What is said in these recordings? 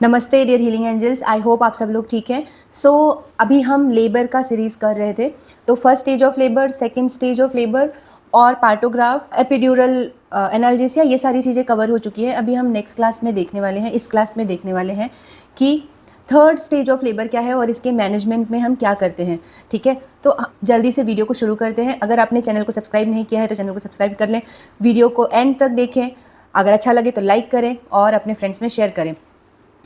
नमस्ते dear healing angels, I hope आप सब लोग ठीक हैं। अभी हम लेबर का सीरीज़ कर रहे थे। तो first stage of labour, second stage of labour और पार्टोग्राफ, एपिड्यूरल एनाल्जेसिया, ये सारी चीज़ें कवर हो चुकी है। अभी हम नेक्स्ट क्लास में देखने वाले हैं, इस क्लास में देखने वाले हैं कि थर्ड स्टेज ऑफ लेबर क्या है और इसके मैनेजमेंट में हम क्या करते हैं। ठीक है, तो जल्दी से वीडियो को शुरू करते हैं। अगर आपने चैनल को सब्सक्राइब नहीं किया है तो चैनल को सब्सक्राइब कर लें, वीडियो को एंड तक देखें, अगर अच्छा लगे तो लाइक करें और अपने फ्रेंड्स में शेयर करें।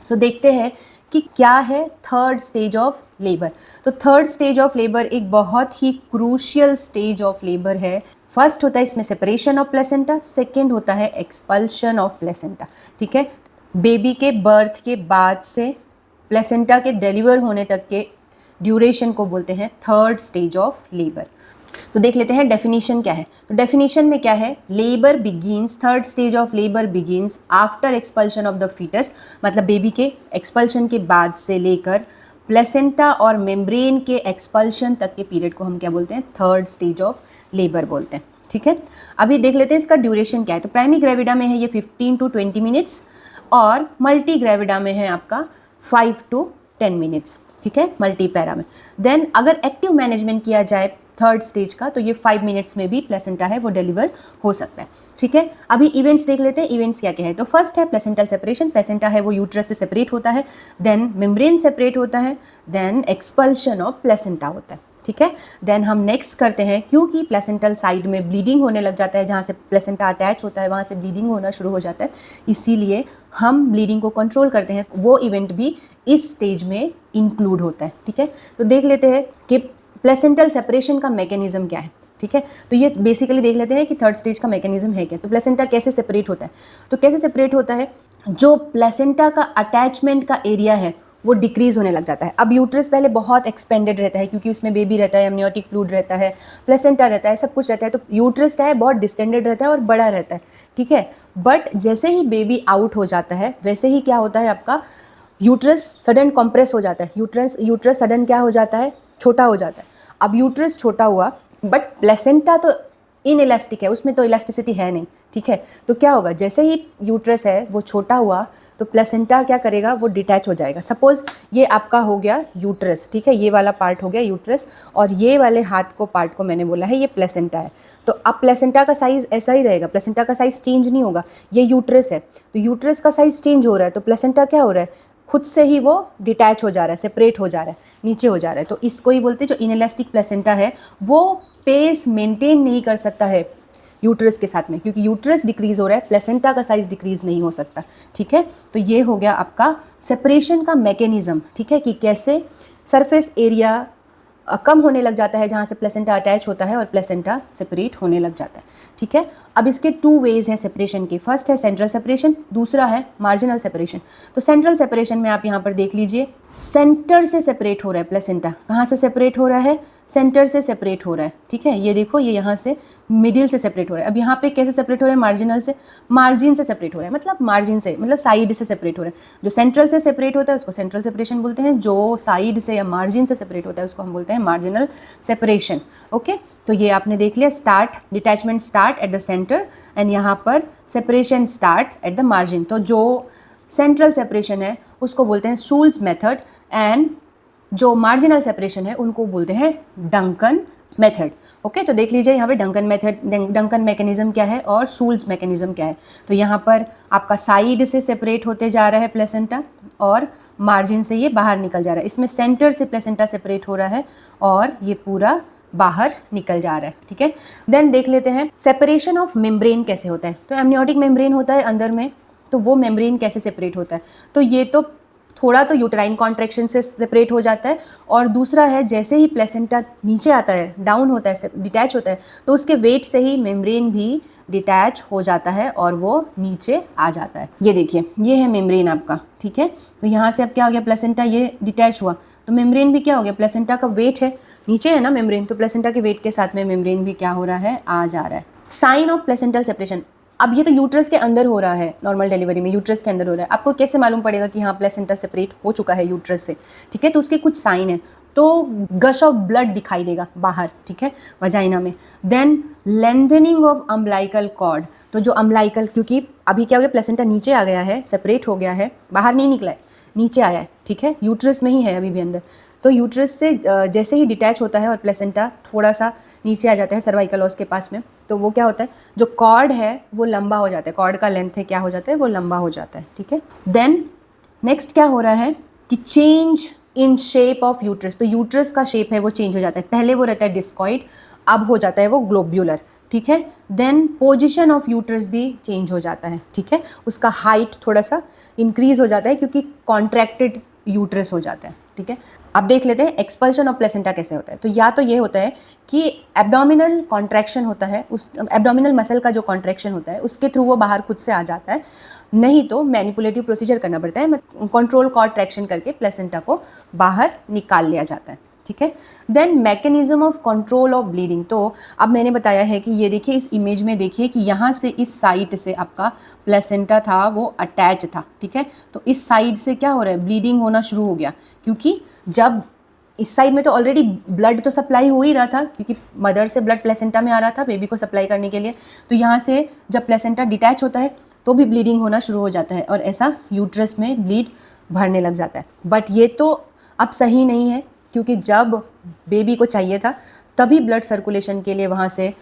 देखते हैं कि क्या है थर्ड स्टेज ऑफ लेबर। तो थर्ड स्टेज ऑफ लेबर एक बहुत ही क्रूशियल स्टेज ऑफ लेबर है। फर्स्ट होता है इसमें सेपरेशन ऑफ प्लेसेंटा, सेकेंड होता है एक्सपल्शन ऑफ प्लेसेंटा। ठीक है, बेबी के बर्थ के बाद से प्लेसेंटा के डिलीवर होने तक के ड्यूरेशन को बोलते हैं थर्ड स्टेज ऑफ लेबर। तो देख लेते हैं डेफिनेशन क्या है। तो डेफिनेशन में क्या है, labour begins, third stage of labour begins after expulsion of the foetus, मतलब बेबी के एक्सपल्शन के बाद से लेकर प्लेसेंटा और मेम्ब्रेन के एक्सपल्शन तक के पीरियड को हम क्या बोलते हैं, थर्ड स्टेज ऑफ लेबर बोलते हैं। ठीक है, अभी देख लेते हैं इसका ड्यूरेशन क्या है। तो प्राइमरी ग्रेविडा में है ये 15 to 20 मिनट्स और मल्टी ग्रेविडा में है आपका 5 to 10 मिनट्स। ठीक है, मल्टी पैरा में। देन अगर एक्टिव मैनेजमेंट किया जाए थर्ड स्टेज का तो ये 5 मिनट्स में भी प्लेसेंटा है वो डिलीवर हो सकता है। ठीक है, अभी इवेंट्स देख लेते हैं, इवेंट्स क्या क्या है। तो फर्स्ट है प्लेसेंटल सेपरेशन, प्लेसेंटा है वो यूट्रस से सेपरेट होता है, देन मेम्ब्रेन सेपरेट होता है, देन एक्सपल्शन ऑफ प्लेसेंटा होता है। ठीक है, देन हम नेक्स्ट करते हैं, क्योंकि प्लेसेंटल साइड में ब्लीडिंग होने लग जाता है, जहाँ से प्लेसेंटा अटैच होता है वहाँ से ब्लीडिंग होना शुरू हो जाता है, इसीलिए हम ब्लीडिंग को कंट्रोल करते हैं। वो इवेंट भी इस स्टेज में इंक्लूड होता है। ठीक है, तो देख लेते हैं कि प्लेसेंटल सेपरेशन का मैकेनिज्म क्या है। ठीक है, तो ये बेसिकली देख लेते हैं कि थर्ड स्टेज का मैकेनिज्म है क्या। तो प्लेसेंटा कैसे सेपरेट होता है, तो कैसे सेपरेट होता है, जो प्लेसेंटा का अटैचमेंट का एरिया है वो डिक्रीज होने लग जाता है। अब यूट्रस पहले बहुत एक्सपेंडेड रहता है क्योंकि उसमें बेबी रहता है, एमनियोटिक फ्लूइड रहता है, प्लेसेंटा रहता है, सब कुछ रहता है। तो यूट्रस क्या है, बहुत डिस्टेंडेड रहता है और बड़ा रहता है। ठीक है, बट जैसे ही बेबी आउट हो जाता है वैसे ही क्या होता है, आपका यूट्रस सडन कॉम्प्रेस हो जाता है। यूट्रस सडन क्या हो जाता है, छोटा हो जाता है। अब यूट्रस छोटा हुआ बट प्लेसेंटा तो इनइलास्टिक है, उसमें तो इलास्टिसिटी है नहीं। ठीक है, तो क्या होगा, जैसे ही यूट्रस है वो छोटा हुआ तो प्लेसेंटा क्या करेगा, वो डिटैच हो जाएगा। सपोज ये आपका हो गया यूट्रस, ठीक है, ये वाला पार्ट हो गया यूट्रस और ये वाले हाथ को पार्ट को मैंने बोला है ये प्लेसेंटा है। तो अब प्लेसेंटा का साइज़ ऐसा ही रहेगा, प्लेसेंटा का साइज़ चेंज नहीं होगा। ये यूट्रस है तो यूट्रस का साइज़ चेंज हो रहा है, तो प्लेसेंटा क्या हो रहा है, खुद से ही वो डिटैच हो जा रहा है, सेपरेट हो जा रहा है, नीचे हो जा रहा है। तो इसको ही बोलते हैं, जो इनइलास्टिक प्लेसेंटा है वो पेस मेंटेन नहीं कर सकता है यूट्रस के साथ में, क्योंकि यूट्रस डिक्रीज हो रहा है, प्लेसेंटा का साइज डिक्रीज नहीं हो सकता। ठीक है, तो ये हो गया आपका सेपरेशन का मैकेनिज्म। ठीक है, कि कैसे सरफेस एरिया कम होने लग जाता है जहाँ से प्लेसेंटा अटैच होता है और प्लेसेंटा सेपरेट होने लग जाता है। ठीक है, अब इसके 2 वेज हैं सेपरेशन के। फर्स्ट है सेंट्रल सेपरेशन, दूसरा है मार्जिनल सेपरेशन। तो सेंट्रल सेपरेशन में आप यहाँ पर देख लीजिए, सेंटर से सेपरेट हो रहा है प्लेसेंटा। कहाँ से सेपरेट हो रहा है, सेंटर से सेपरेट हो रहा है। ठीक है, ये देखो, ये यहाँ से मिडिल से सेपरेट हो रहा है। अब यहाँ पे कैसे सेपरेट हो रहा है, मार्जिनल से, मार्जिन से सेपरेट हो रहा है, मतलब मार्जिन से मतलब साइड से सेपरेट हो रहा है। जो सेंट्रल से सेपरेट होता है उसको सेंट्रल सेपरेशन बोलते हैं, जो साइड से या मार्जिन से सेपरेट होता है उसको हम बोलते हैं मार्जिनल सेपरेशन। ओके, तो ये आपने देख लिया, start detachment start at the centre and यहाँ पर separation start at the margin. तो जो सेंट्रल सेपरेशन है उसको बोलते हैं शूल्स मेथड एंड जो मार्जिनल सेपरेशन है उनको बोलते हैं डंकन मेथड। ओके, तो देख लीजिए यहाँ पे डंकन मेथड, डंकन मैकेनिज्म क्या है और शूल्स मैकेनिज्म क्या है। तो यहाँ पर आपका साइड से सेपरेट होते जा रहा है प्लेसेंटा और मार्जिन से ये बाहर निकल जा रहा है। इसमें सेंटर से प्लेसेंटा सेपरेट हो रहा है और ये पूरा बाहर निकल जा रहा है। ठीक है, देन देख लेते हैं सेपरेशन ऑफ मेम्ब्रेन कैसे होता है। तो एमनियोटिक मेम्ब्रेन होता है अंदर में, तो वो मेम्ब्रेन कैसे सेपरेट होता है। तो ये तो थोड़ा तो यूटेराइन कॉन्ट्रैक्शन से सेपरेट हो जाता है और दूसरा है जैसे ही प्लेसेंटा नीचे आता है, डाउन होता है, डिटैच होता है, तो उसके वेट से ही मेम्ब्रेन भी डिटैच हो जाता है और वो नीचे आ जाता है। ये देखिए, ये है मेम्ब्रेन आपका। ठीक है, तो यहाँ से अब क्या हो गया, प्लेसेंटा ये डिटैच हुआ तो मेम्ब्रेन भी क्या हो गया, प्लेसेंटा का वेट है, नीचे है ना मेम्ब्रेन, तो प्लेसेंटा के वेट के साथ में मेम्ब्रेन भी क्या हो रहा है, आ जा रहा है। साइन ऑफ प्लेसेंटल सेपरेशन, अब ये तो यूट्रस के अंदर हो रहा है, नॉर्मल डिलीवरी में यूट्रस के अंदर हो रहा है। आपको कैसे मालूम पड़ेगा कि हाँ प्लेसेंटा सेपरेट हो चुका है यूट्रस से। ठीक है, तो उसके कुछ साइन है। तो गश ऑफ ब्लड दिखाई देगा बाहर, ठीक है, वजाइना में। Then lengthening of umbilical cord, तो जो अम्बलाइकल, क्योंकि अभी क्या हो गया, प्लेसेंटा नीचे आ गया है, सेपरेट हो गया है, बाहर नहीं निकला है, नीचे आया है, ठीक है, यूट्रस में ही है अभी भी अंदर। तो यूट्रस से जैसे ही डिटैच होता है और प्लेसेंटा थोड़ा सा नीचे आ जाता है सर्वाइकल ऑस के पास में, तो वो क्या होता है, जो कॉर्ड है वो लंबा हो जाता है, कॉर्ड का लेंथ है क्या हो जाता है, वो लंबा हो जाता है, ठीक है। देन नेक्स्ट क्या हो रहा है कि change in shape of uterus, तो यूट्रस का शेप है वो चेंज हो जाता है, पहले वो रहता है डिस्कॉइड, अब हो जाता है वो ग्लोब्यूलर, ठीक है। देन पोजिशन ऑफ यूट्रस भी चेंज हो जाता है, ठीक है, उसका हाइट थोड़ा सा इंक्रीज हो जाता है क्योंकि कॉन्ट्रैक्टेड यूट्रस हो जाता है, ठीक है। अब देख लेते हैं एक्सपल्शन ऑफ प्लेसेंटा कैसे होता है। तो या तो ये होता है कि एब्डोमिनल कॉन्ट्रैक्शन होता है, उस एब्डोमिनल मसल का जो कॉन्ट्रैक्शन होता है उसके थ्रू वो बाहर खुद से आ जाता है, नहीं तो मैनिपुलेटिव प्रोसीजर करना पड़ता है, कंट्रोल कॉर्ड ट्रैक्शन करके प्लेसेंटा को बाहर निकाल लिया जाता है, ठीक है। Then mechanism of control of bleeding, तो अब मैंने बताया है कि ये देखिए इस इमेज में देखिए कि यहाँ से इस साइड से आपका प्लेसेंटा था वो अटैच था, ठीक है। तो इस साइड से क्या हो रहा है, ब्लीडिंग होना शुरू हो गया, क्योंकि जब इस साइड में तो ऑलरेडी ब्लड तो सप्लाई हो ही रहा था, क्योंकि मदर से ब्लड प्लेसेंटा में आ रहा था बेबी को सप्लाई करने के लिए, तो यहाँ से जब प्लेसेंटा डिटैच होता है तो भी ब्लीडिंग होना शुरू हो जाता है और ऐसा यूट्रस में ब्लीड भरने लग जाता है। बट ये तो अब सही नहीं है, क्योंकि जब बेबी को चाहिए था तभी ब्लड सर्कुलेशन के लिए वहाँ से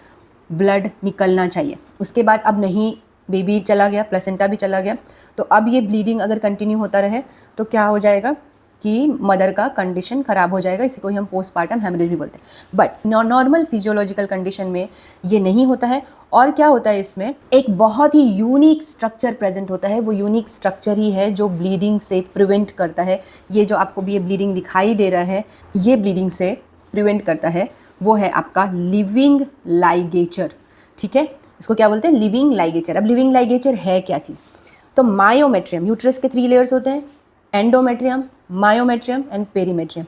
ब्लड निकलना चाहिए, उसके बाद अब नहीं, बेबी चला गया, प्लेसेंटा भी चला गया, तो अब ये ब्लीडिंग अगर कंटिन्यू होता रहे तो क्या हो जाएगा कि मदर का कंडीशन ख़राब हो जाएगा, इसी को ही हम पोस्टपार्टम हेमरेज भी बोलते हैं। बट नॉर्मल फिजियोलॉजिकल कंडीशन में ये नहीं होता है। और क्या होता है, इसमें एक बहुत ही यूनिक स्ट्रक्चर प्रेजेंट होता है, वो यूनिक स्ट्रक्चर ही है जो ब्लीडिंग से प्रिवेंट करता है। ये जो आपको भी ये ब्लीडिंग दिखाई दे रहा है, ये ब्लीडिंग से प्रिवेंट करता है, वो है आपका लिविंग लाइगेचर, ठीक है, इसको क्या बोलते हैं, लिविंग लाइगेचर। अब लिविंग लाइगेचर है क्या चीज़, तो मायोमेट्रियम, यूट्रस के 3 लेयर्स होते हैं, एंडोमेट्रियम, मायोमेट्रियम एंड पेरीमेट्रियम।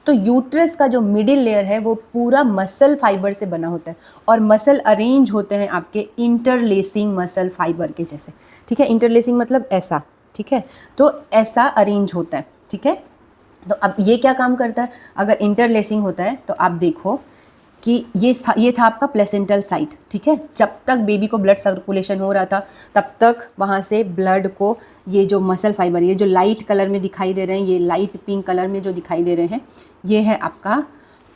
तो यूट्रस का जो मिडिल लेयर है वो पूरा मसल फाइबर से बना होता है और मसल अरेंज होते हैं आपके इंटरलेसिंग मसल फाइबर के जैसे, ठीक है, इंटरलेसिंग मतलब ऐसा, ठीक है, तो ऐसा अरेंज होता है, ठीक है। तो अब ये क्या काम करता है, अगर इंटरलेसिंग होता है तो आप देखो कि ये था आपका प्लेसेंटल साइट, ठीक है, जब तक बेबी को ब्लड सर्कुलेशन हो रहा था तब तक वहाँ से ब्लड को ये जो मसल फाइबर, ये जो लाइट कलर में दिखाई दे रहे हैं, ये लाइट पिंक कलर में जो दिखाई दे रहे हैं, ये है आपका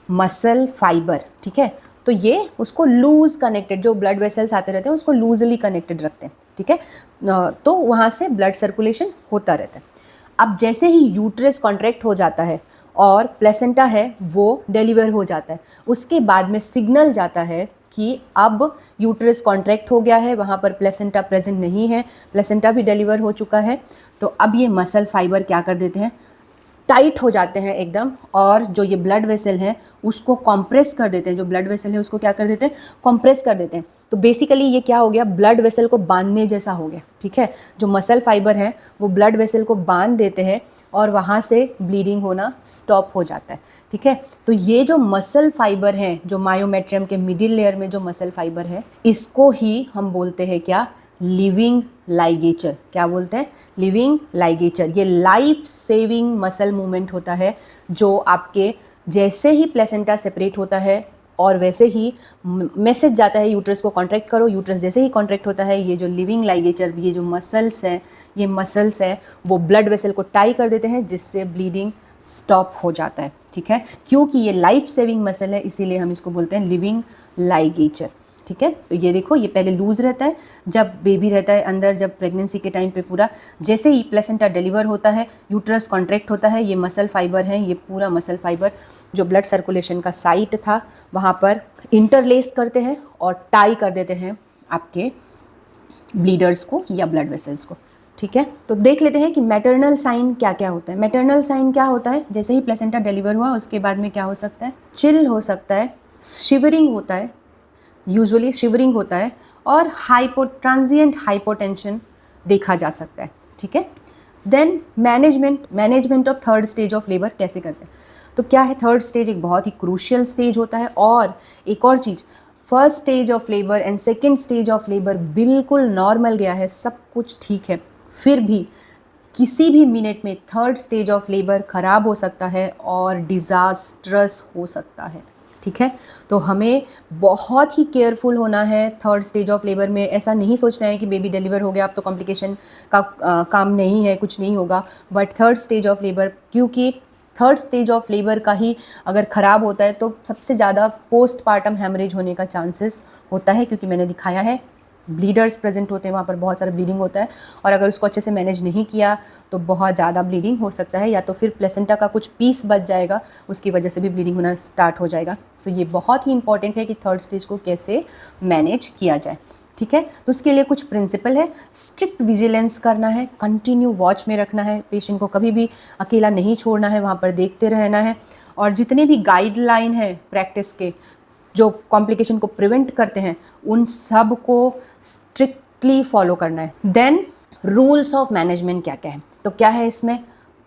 मसल फाइबर, ठीक है। तो ये उसको लूज कनेक्टेड, जो ब्लड वेसल्स आते रहते हैं उसको लूजली कनेक्टेड रखते हैं, ठीक है, तो वहाँ से ब्लड सर्कुलेशन होता रहता है। अब जैसे ही यूट्रस कॉन्ट्रैक्ट हो जाता है और प्लेसेंटा है वो डिलीवर हो जाता है, उसके बाद में सिग्नल जाता है कि अब यूट्रस कॉन्ट्रैक्ट हो गया है, वहाँ पर प्लेसेंटा प्रेजेंट नहीं है, प्लेसेंटा भी डिलीवर हो चुका है। तो अब ये मसल फाइबर क्या कर देते हैं, टाइट हो जाते हैं एकदम, और जो ये ब्लड वेसल है उसको कॉम्प्रेस कर देते हैं, जो ब्लड वेसल है उसको क्या कर देते हैं, कॉम्प्रेस कर देते हैं। तो बेसिकली ये क्या हो गया, ब्लड वेसल को बांधने जैसा हो गया, ठीक है, जो मसल फाइबर है वो ब्लड वेसल को बांध देते हैं और वहाँ से ब्लीडिंग होना स्टॉप हो जाता है, ठीक है। तो ये जो मसल फाइबर है, जो मायोमेट्रियम के मिडिल लेयर में जो मसल फाइबर है, इसको ही हम बोलते हैं क्या, लिविंग लाइगेचर। क्या बोलते हैं, लिविंग लाइगेचर। ये लाइफ सेविंग मसल मूवमेंट होता है जो आपके जैसे ही प्लेसेंटा सेपरेट होता है और वैसे ही मैसेज जाता है यूट्रस को कॉन्ट्रैक्ट करो, यूट्रस जैसे ही कॉन्ट्रैक्ट होता है ये जो लिविंग लाइगेचर, ये जो मसल्स हैं, ये मसल्स हैं वो ब्लड वेसल को टाई कर देते हैं जिससे ब्लीडिंग स्टॉप हो जाता है, ठीक है। क्योंकि ये लाइफ सेविंग मसल है इसीलिए हम इसको बोलते हैं लिविंग लाइगेचर, ठीक है। तो ये देखो, ये पहले लूज रहता है जब बेबी रहता है अंदर, जब प्रेगनेंसी के टाइम पे पूरा, जैसे ही प्लेसेंटा डिलीवर होता है यूट्रस कॉन्ट्रैक्ट होता है, ये मसल फाइबर है, ये पूरा मसल फाइबर जो ब्लड सर्कुलेशन का साइट था वहाँ पर इंटरलेस करते हैं और टाई कर देते हैं आपके ब्लीडर्स को या ब्लड वेसल्स को, ठीक है। तो देख लेते हैं कि मैटरनल साइन क्या क्या होता है। मैटरनल साइन क्या होता है, जैसे ही प्लेसेंटा डिलीवर हुआ उसके बाद में क्या हो सकता है, चिल हो सकता है, शिवरिंग होता है, यूजुअली शिवरिंग होता है, और ट्रांजिएंट हाइपोटेंशन देखा जा सकता है, ठीक है। Then management of third stage of labour कैसे करते हैं, तो क्या है, थर्ड स्टेज एक बहुत ही क्रूशियल स्टेज होता है। और एक और चीज़, first stage of labour and second stage of labour बिल्कुल नॉर्मल गया है, सब कुछ ठीक है, फिर भी किसी भी मिनट में थर्ड स्टेज ऑफ लेबर ख़राब हो सकता है और डिज़ास्ट्रस हो सकता है, ठीक है। तो हमें बहुत ही केयरफुल होना है थर्ड स्टेज ऑफ लेबर में। ऐसा नहीं सोचना है कि बेबी डिलीवर हो गया अब तो कॉम्प्लिकेशन का काम नहीं है, कुछ नहीं होगा। But third stage of labour, क्योंकि थर्ड स्टेज ऑफ लेबर का ही अगर ख़राब होता है तो सबसे ज़्यादा पोस्टपार्टम हेमरेज होने का चांसेस होता है, क्योंकि मैंने दिखाया है ब्लीडर्स प्रेजेंट होते हैं, वहाँ पर बहुत सारा ब्लीडिंग होता है, और अगर उसको अच्छे से मैनेज नहीं किया तो बहुत ज़्यादा ब्लीडिंग हो सकता है, या तो फिर प्लेसेंटा का कुछ पीस बच जाएगा, उसकी वजह से भी ब्लीडिंग होना स्टार्ट हो जाएगा। तो ये बहुत ही इंपॉर्टेंट है कि थर्ड स्टेज को कैसे मैनेज किया जाए, ठीक है। तो उसके लिए कुछ प्रिंसिपल है। स्ट्रिक्ट विजिलेंस करना है, कंटिन्यू वॉच में रखना है, पेशेंट को कभी भी अकेला नहीं छोड़ना है, वहाँ पर देखते रहना है, और जितने भी गाइडलाइन है प्रैक्टिस के जो कॉम्प्लिकेशन को प्रिवेंट करते हैं उन सब को स्ट्रिक्टली फॉलो करना है। देन रूल्स ऑफ मैनेजमेंट क्या क्या है, तो क्या है इसमें,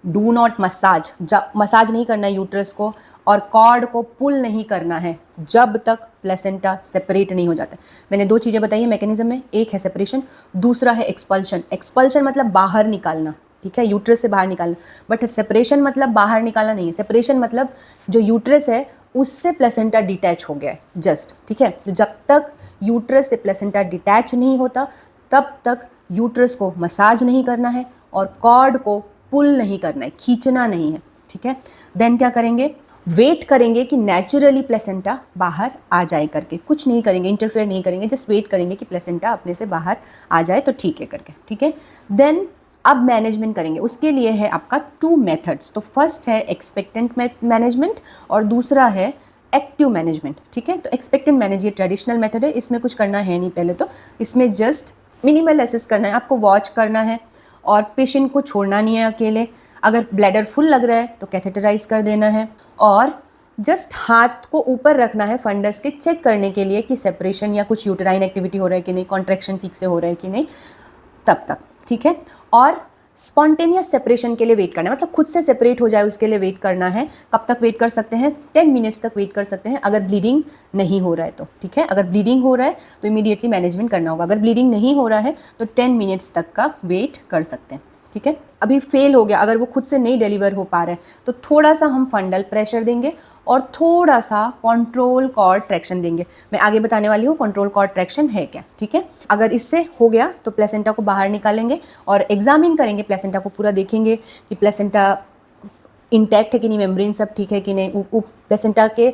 डू नॉट मसाज, जब मसाज नहीं करना है यूट्रस को, और कॉर्ड को पुल नहीं करना है जब तक प्लेसेंटा सेपरेट नहीं हो जाता। मैंने दो चीज़ें बताई है मैकेनिज्म में, एक है सेपरेशन, दूसरा है एक्सपल्शन। एक्सपल्शन मतलब बाहर निकालना, ठीक है, यूट्रस से बाहर निकालना, बट सेपरेशन मतलब बाहर निकालना नहीं है। सेपरेशन मतलब जो यूट्रस है उससे प्लेसेंटा डिटैच हो गया है जस्ट, ठीक है। तो जब तक यूट्रस से प्लेसेंटा डिटैच नहीं होता तब तक यूट्रस को मसाज नहीं करना है और कॉर्ड को पुल नहीं करना है, खींचना नहीं है, ठीक है। देन क्या करेंगे, वेट करेंगे कि नेचुरली प्लेसेंटा बाहर आ जाए करके, कुछ नहीं करेंगे, इंटरफेयर नहीं करेंगे, जस्ट वेट करेंगे कि प्लेसेंटा अपने से बाहर आ जाए तो ठीक है करके, ठीक है। देन अब मैनेजमेंट करेंगे, उसके लिए है आपका 2 मेथड्स। तो फर्स्ट है एक्सपेक्टेंट मैनेजमेंट और दूसरा है एक्टिव मैनेजमेंट, ठीक है। तो एक्सपेक्टेंट मैनेज ये ट्रेडिशनल मेथड है, इसमें कुछ करना है नहीं, पहले तो इसमें जस्ट मिनिमल असेस करना है, आपको वॉच करना है और पेशेंट को छोड़ना नहीं है अकेले। अगर ब्लैडर फुल लग रहा है तो कैथेटराइज कर देना है, और जस्ट हाथ को ऊपर रखना है फंडस के, चेक करने के लिए कि सेपरेशन या कुछ यूटेराइन एक्टिविटी हो रहा है कि नहीं, कॉन्ट्रैक्शन ठीक से हो रहा है कि नहीं, तब तक, ठीक है। और स्पॉन्टेनियस सेपरेशन के लिए वेट करना है, मतलब खुद से सेपरेट हो जाए उसके लिए वेट करना है। कब तक वेट कर सकते हैं, 10 मिनट्स तक वेट कर सकते हैं अगर ब्लीडिंग नहीं हो रहा है तो, ठीक है। अगर ब्लीडिंग हो रहा है तो इमीडिएटली मैनेजमेंट करना होगा, अगर ब्लीडिंग नहीं हो रहा है तो 10 मिनट्स तक का वेट कर सकते हैं, ठीक है। अभी फेल हो गया, अगर वो खुद से नहीं डिलीवर हो पा रहा है तो थोड़ा सा हम फंडल प्रेशर देंगे और थोड़ा सा कंट्रोल कॉर्ड ट्रैक्शन देंगे। मैं आगे बताने वाली हूँ कंट्रोल कॉर्ड ट्रैक्शन है क्या, ठीक है। अगर इससे हो गया तो प्लेसेंटा को बाहर निकालेंगे और एग्जामिन करेंगे, प्लेसेंटा को पूरा देखेंगे कि प्लेसेंटा इंटैक्ट है कि नहीं, मेम्ब्रेन सब ठीक है कि नहीं, प्लेसेंटा के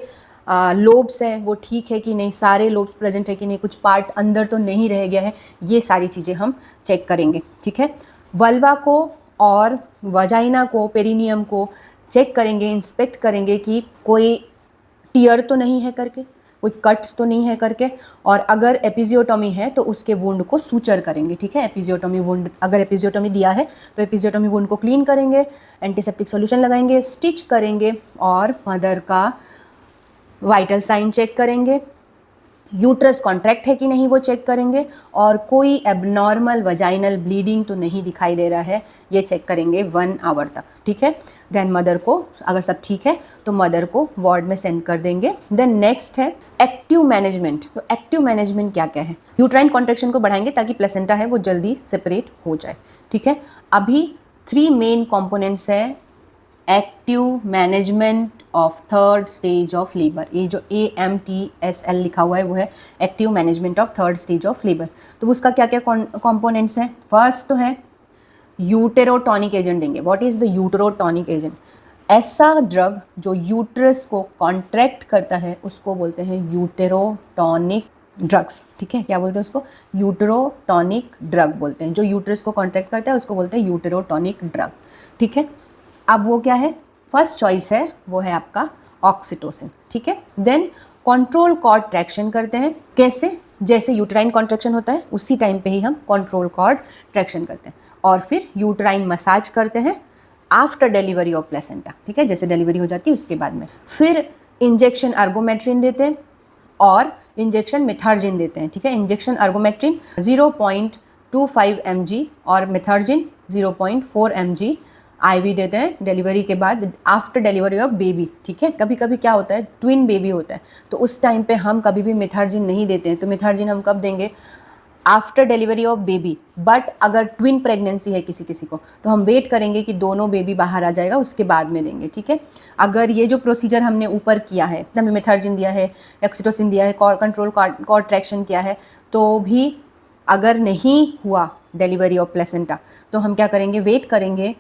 लोब्स हैं वो ठीक है कि नहीं, सारे लोब्स प्रेजेंट है कि नहीं, कुछ पार्ट अंदर तो नहीं रह गया है, ये सारी चीज़ें हम चेक करेंगे, ठीक है। वल्वा को और वजाइना को, पेरिनियम को चेक करेंगे, इंस्पेक्ट करेंगे कि कोई टीयर तो नहीं है करके, कोई कट्स तो नहीं है करके, और अगर एपिजियोटॉमी है तो उसके वुंड को सूचर करेंगे, ठीक है। एपिजियोटॉमी वुंड, अगर एपिजियोटॉमी दिया है तो एपिजियोटॉमी वुंड को क्लीन करेंगे, एंटीसेप्टिक सॉल्यूशन लगाएंगे, स्टिच करेंगे, और मदर का वाइटल साइन चेक करेंगे, यूट्रस कॉन्ट्रैक्ट है कि नहीं वो चेक करेंगे, और कोई एबनॉर्मल वजाइनल ब्लीडिंग तो नहीं दिखाई दे रहा है, ये चेक करेंगे 1 आवर तक, ठीक है। देन मदर को, अगर सब ठीक है तो मदर को वार्ड में सेंड कर देंगे। देन नेक्स्ट है एक्टिव मैनेजमेंट। तो एक्टिव मैनेजमेंट क्या क्या है, यूट्राइन कॉन्ट्रैक्शन को बढ़ाएंगे ताकि प्लेसेंटा है वो जल्दी सेपरेट हो जाए, ठीक है। अभी 3 मेन कॉम्पोनेंट्स है active management of third stage of labour. ये जो AMTSL लिखा हुआ है वो है active management of third stage of labour. तो उसका क्या क्या कॉम्पोनेंट्स हैं, फर्स्ट तो है यूटेरोटॉनिक एजेंट देंगे। व्हाट इज़ द यूटेरोटॉनिक एजेंट, ऐसा ड्रग जो यूट्रस को कॉन्ट्रैक्ट करता है उसको बोलते हैं यूटेरोटॉनिक ड्रग्स, ठीक है। क्या बोलते हैं उसको, यूटेरोटॉनिक ड्रग बोलते हैं, जो यूट्रस को कॉन्ट्रैक्ट करता है उसको बोलते हैं यूटेरोटॉनिक ड्रग, ठीक है। अब वो क्या है, फर्स्ट चॉइस है वो है आपका ऑक्सीटोसिन, ठीक है। देन कंट्रोल कॉर्ड ट्रैक्शन करते हैं, कैसे, जैसे यूट्राइन कॉन्ट्रैक्शन होता है उसी टाइम पे ही हम कंट्रोल कॉर्ड ट्रैक्शन करते हैं, और फिर यूट्राइन मसाज करते हैं आफ्टर डिलीवरी ऑफ प्लेसेंटा, ठीक है, जैसे डिलीवरी हो जाती है उसके बाद में। फिर इंजेक्शन अर्गोमेट्रिन देते हैं और इंजेक्शन मिथार्जिन देते हैं, ठीक है। इंजेक्शन अर्गोमेट्रिन 0.25 mg और मिथार्जिन 0.4 mg IV देते हैं डिलीवरी के बाद, आफ्टर डिलीवरी ऑफ बेबी, ठीक है। कभी कभी क्या होता है, ट्विन बेबी होता है तो उस टाइम पे हम कभी भी मिथार्जिन नहीं देते हैं, तो मिथार्जिन हम कब देंगे, after delivery of baby. But अगर ट्विन प्रेगनेंसी है किसी किसी को तो हम वेट करेंगे कि दोनों बेबी बाहर आ जाएगा, उसके बाद में देंगे, ठीक है। अगर ये जो प्रोसीजर हमने ऊपर किया है, हमने मेथर्जिन दिया है, ऑक्सीटोसिन दिया है, कंट्रोल कॉर्ड ट्रैक्शन किया है, तो भी अगर नहीं हुआ डिलीवरी ऑफ प्लेसेंटा तो हम क्या करेंगे, वेट करेंगे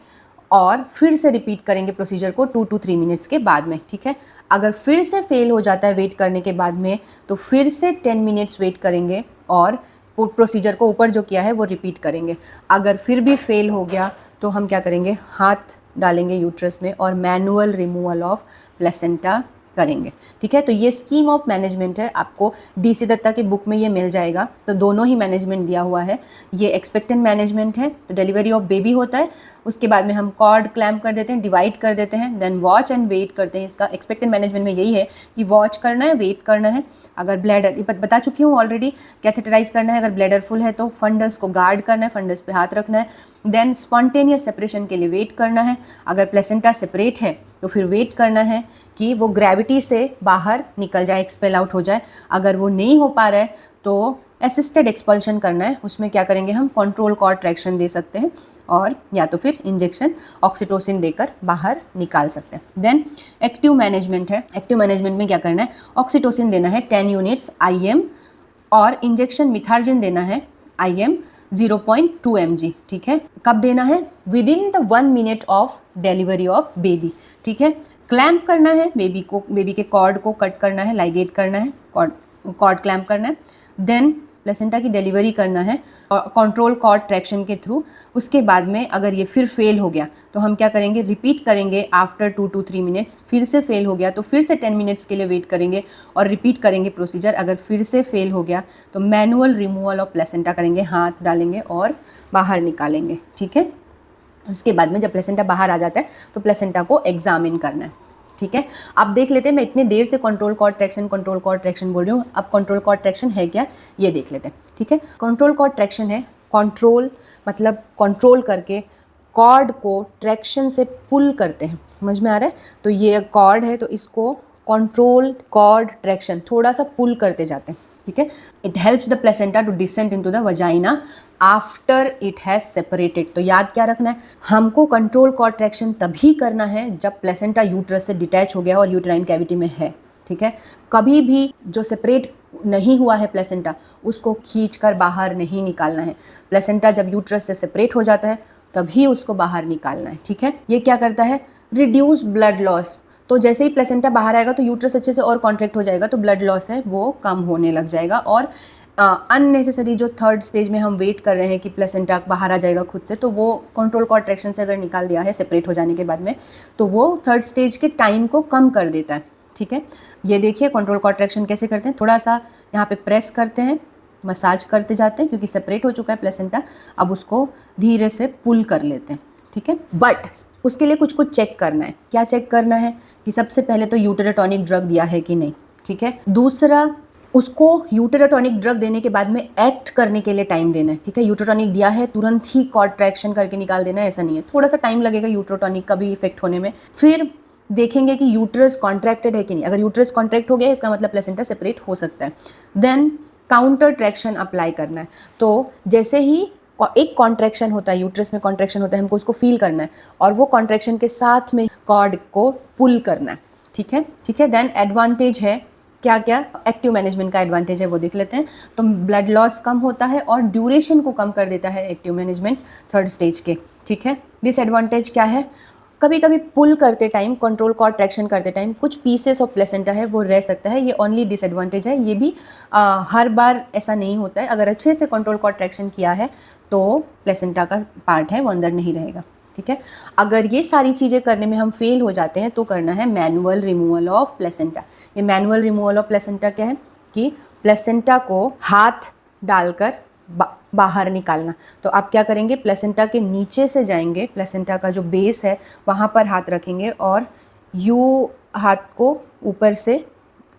और फिर से रिपीट करेंगे प्रोसीजर को 2 to 3 मिनट्स के बाद में, ठीक है। अगर फिर से फेल हो जाता है वेट करने के बाद में तो फिर से 10 मिनट्स वेट करेंगे और प्रोसीजर को ऊपर जो किया है वो रिपीट करेंगे। अगर फिर भी फेल हो गया तो हम क्या करेंगे, हाथ डालेंगे यूट्रस में और मैनुअल रिमूवल ऑफ प्लेसेंटा करेंगे, ठीक है। तो ये स्कीम ऑफ मैनेजमेंट है, आपको DC दत्ता की बुक में ये मिल जाएगा। तो दोनों ही मैनेजमेंट दिया हुआ है। ये एक्सपेक्टेंट मैनेजमेंट है, तो डिलीवरी ऑफ बेबी होता है, उसके बाद में हम कॉर्ड क्लैम्प कर देते हैं, डिवाइड कर देते हैं, देन वॉच एंड वेट करते हैं। इसका एक्सपेक्टेंट मैनेजमेंट में यही है कि वॉच करना है, वेट करना है। अगर ब्लैडर, बता चुकी हूँ ऑलरेडी, कैथेटराइज करना है, अगर ब्लैडर फुल है तो फंडस को गार्ड करना है, फंडस पे हाथ रखना है। देन स्पॉन्टेनियस सेपरेशन के लिए वेट करना है। अगर प्लेसेंटा सेपरेट है तो फिर वेट करना है कि वो ग्रेविटी से बाहर निकल जाए, एक्सपेल आउट हो जाए। अगर वो नहीं हो पा रहा है तो असिस्टेड एक्सपल्शन करना है। उसमें क्या करेंगे, हम कंट्रोल कॉर्ड ट्रैक्शन दे सकते हैं और या तो फिर इंजेक्शन ऑक्सीटोसिन देकर बाहर निकाल सकते हैं। देन एक्टिव मैनेजमेंट है। एक्टिव मैनेजमेंट में क्या करना है, ऑक्सीटोसिन देना है 10 यूनिट्स IM और इंजेक्शन मिथार्जिन देना है IM 0.2 mg, ठीक है। कब देना है, with in the 1 minute of delivery of baby, ठीक है। क्लैम्प करना है बेबी को, बेबी के कॉर्ड को कट करना है, लाइगेट करना है, कॉर्ड क्लैम्प करना है। देन प्लेसेंटा की डिलीवरी करना है कंट्रोल कॉर्ड ट्रैक्शन के थ्रू। उसके बाद में अगर ये फिर फेल हो गया तो हम क्या करेंगे, रिपीट करेंगे आफ्टर 2 to 3 मिनट्स। फिर से फेल हो गया तो फिर से 10 मिनट्स के लिए वेट करेंगे और रिपीट करेंगे प्रोसीजर। अगर फिर से फेल हो गया तो मैनुअल रिमूवल ऑफ प्लेसेंटा करेंगे, हाथ डालेंगे और बाहर निकालेंगे, ठीक है। उसके बाद में जब प्लेसेंटा बाहर आ जाता है तो प्लेसेंटा को एग्जामिन करना है, ठीक है। अब देख लेते हैं, मैं इतने देर से कंट्रोल कॉर्ड ट्रैक्शन बोल रही हूँ, अब कंट्रोल कॉर्ड ट्रैक्शन है क्या ये देख लेते हैं, ठीक है। कंट्रोल कॉर्ड ट्रैक्शन है, कंट्रोल मतलब कंट्रोल करके कॉर्ड को ट्रैक्शन से पुल करते हैं, समझ में आ रहा है। तो ये कॉर्ड है तो इसको कंट्रोल कॉर्ड ट्रैक्शन थोड़ा सा पुल करते जाते हैं, ठीक है। It helps the placenta to descend into the vagina after it has separated. तो याद क्या रखना है, हमको कंट्रोल कॉर्ड ट्रैक्शन तभी करना है जब प्लेसेंटा यूट्रस से डिटैच हो गया और यूट्राइन कैविटी में है, ठीक है। कभी भी जो सेपरेट नहीं हुआ है प्लेसेंटा उसको खींचकर बाहर नहीं निकालना है। प्लेसेंटा जब यूट्रस से सेपरेट हो जाता है तभी उसको बाहर निकालना है, ठीक है। ये क्या करता है, रिड्यूस ब्लड लॉस। तो जैसे ही प्लेसेंटा बाहर आएगा तो यूट्रस अच्छे से और कॉन्ट्रैक्ट हो जाएगा, तो ब्लड लॉस है वो कम होने लग जाएगा। और अननेसेसरी जो थर्ड स्टेज में हम वेट कर रहे हैं कि प्लेसेंटा बाहर आ जाएगा खुद से, तो वो कंट्रोल कॉर्ड ट्रैक्शन से अगर निकाल दिया है सेपरेट हो जाने के बाद में तो वो थर्ड स्टेज के टाइम को कम कर देता है, ठीक है। ये देखिए कंट्रोल कॉर्ड ट्रैक्शन कैसे करते हैं, थोड़ा सा यहाँ पे प्रेस करते हैं, मसाज करते जाते हैं क्योंकि सेपरेट हो चुका है प्लेसेंटा, अब उसको धीरे से पुल कर लेते हैं, ठीक है। बट उसके लिए कुछ कुछ चेक करना है। क्या चेक करना है कि सबसे पहले तो यूटेराटॉनिक ड्रग दिया है कि नहीं, ठीक है। दूसरा, उसको यूटेराटॉनिक ड्रग देने के बाद में एक्ट करने के लिए टाइम देना है, ठीक है। यूटेराटॉनिक दिया है तुरंत ही कॉर्ड ट्रैक्शन करके निकाल देना है, ऐसा नहीं है, थोड़ा सा टाइम लगेगा यूटेराटॉनिक का भी इफेक्ट होने में। फिर देखेंगे कि यूट्रस कॉन्ट्रैक्टेड है कि नहीं। अगर यूट्रस कॉन्ट्रैक्ट हो गया इसका मतलब प्लेसेंटा सेपरेट हो सकता है। देन काउंटर ट्रैक्शन अप्लाई करना है। तो जैसे ही एक कॉन्ट्रैक्शन होता है, यूट्रस में कॉन्ट्रैक्शन होता है, हमको उसको फील करना है और वो कॉन्ट्रैक्शन के साथ में कॉर्ड को पुल करना है, ठीक है, ठीक है। देन एडवांटेज है क्या क्या, एक्टिव मैनेजमेंट का एडवांटेज है वो देख लेते हैं। तो ब्लड लॉस कम होता है और ड्यूरेशन को कम कर देता है एक्टिव मैनेजमेंट थर्ड स्टेज के, ठीक है। डिसएडवांटेज क्या है, कभी कभी पुल करते टाइम, कंट्रोल कॉर्ड ट्रैक्शन करते टाइम कुछ पीसेस ऑफ प्लेसेंटा है वो रह सकता है, ये ओनली डिसएडवांटेज है। ये भी हर बार ऐसा नहीं होता है। अगर अच्छे से कंट्रोल कॉर्ड ट्रैक्शन किया है तो प्लेसेंटा का पार्ट है वो अंदर नहीं रहेगा, ठीक है। अगर ये सारी चीज़ें करने में हम फेल हो जाते हैं तो करना है मैनुअल रिमूवल ऑफ प्लेसेंटा। ये मैनुअल रिमूवल ऑफ प्लेसेंटा क्या है कि प्लेसेंटा को हाथ डालकर बाहर निकालना। तो आप क्या करेंगे, प्लेसेंटा के नीचे से जाएंगे, प्लेसेंटा का जो बेस है वहाँ पर हाथ रखेंगे और यू हाथ को ऊपर से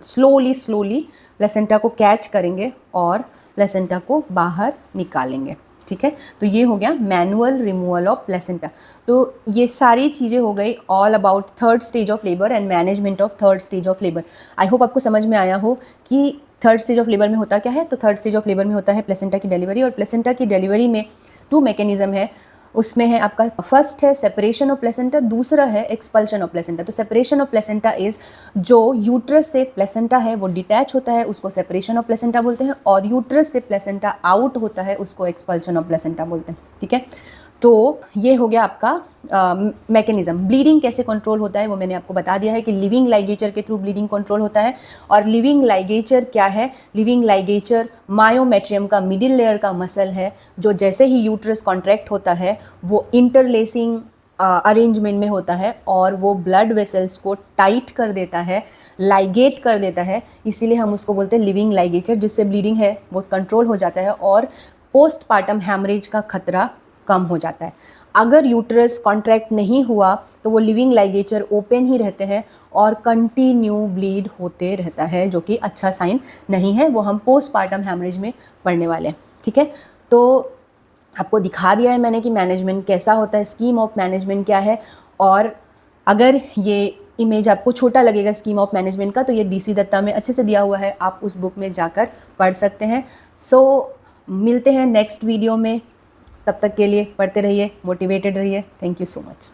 स्लोली प्लेसेंटा को कैच करेंगे और प्लेसेंटा को बाहर निकालेंगे, ठीक है। तो ये हो गया मैनुअल रिमूवल ऑफ प्लेसेंटा। तो ये सारी चीज़ें हो गई all about third stage of labour and management of third stage of labour. I hope आपको समझ में आया हो कि थर्ड स्टेज ऑफ लेबर में होता क्या है, तो थर्ड स्टेज ऑफ लेबर में होता है प्लेसेंटा की डिलीवरी, और प्लेसेंटा की डिलीवरी में 2 मैकेनिज्म है। उसमें है आपका फर्स्ट है सेपरेशन ऑफ प्लेसेंटा, दूसरा है एक्सपल्शन ऑफ प्लेसेंटा। तो सेपरेशन ऑफ प्लेसेंटा इज जो यूट्रस से प्लेसेंटा है वो डिटैच होता है, उसको सेपरेशन ऑफ प्लेसेंटा बोलते हैं, और यूट्रस से प्लेसेंटा आउट होता है उसको एक्सपल्शन ऑफ प्लेसेंटा बोलते हैं। ठीक है, तो ये हो गया आपका मैकेनिज्म। ब्लीडिंग कैसे कंट्रोल होता है वो मैंने आपको बता दिया है कि लिविंग लाइगेचर के थ्रू ब्लीडिंग कंट्रोल होता है। और लिविंग लाइगेचर क्या है, लिविंग लाइगेचर मायोमेट्रियम का मिडिल लेयर का मसल है, जो जैसे ही यूट्रस कॉन्ट्रैक्ट होता है वो इंटरलेसिंग अरेंजमेंट में होता है और वो ब्लड वेसल्स को टाइट कर देता है, लाइगेट कर देता है, इसीलिए हम उसको बोलते हैं लिविंग लाइगेचर, जिससे ब्लीडिंग है वो कंट्रोल हो जाता है और पोस्टपार्टम हैमरेज का खतरा कम हो जाता है। अगर यूट्रस कॉन्ट्रैक्ट नहीं हुआ तो वो लिविंग लाइगेचर ओपन ही रहते हैं और कंटिन्यू ब्लीड होते रहता है, जो कि अच्छा साइन नहीं है, वो हम पोस्टपार्टम हैमरेज में पढ़ने वाले हैं। ठीक है, तो आपको दिखा दिया है मैंने कि मैनेजमेंट कैसा होता है, स्कीम ऑफ मैनेजमेंट क्या है। और अगर ये इमेज आपको छोटा लगेगा स्कीम ऑफ मैनेजमेंट का, तो ये DC दत्ता में अच्छे से दिया हुआ है, आप उस बुक में जाकर पढ़ सकते हैं। सो मिलते हैं नेक्स्ट वीडियो में, तब तक के लिए पढ़ते रहिए, मोटिवेटेड रहिए। Thank you so much.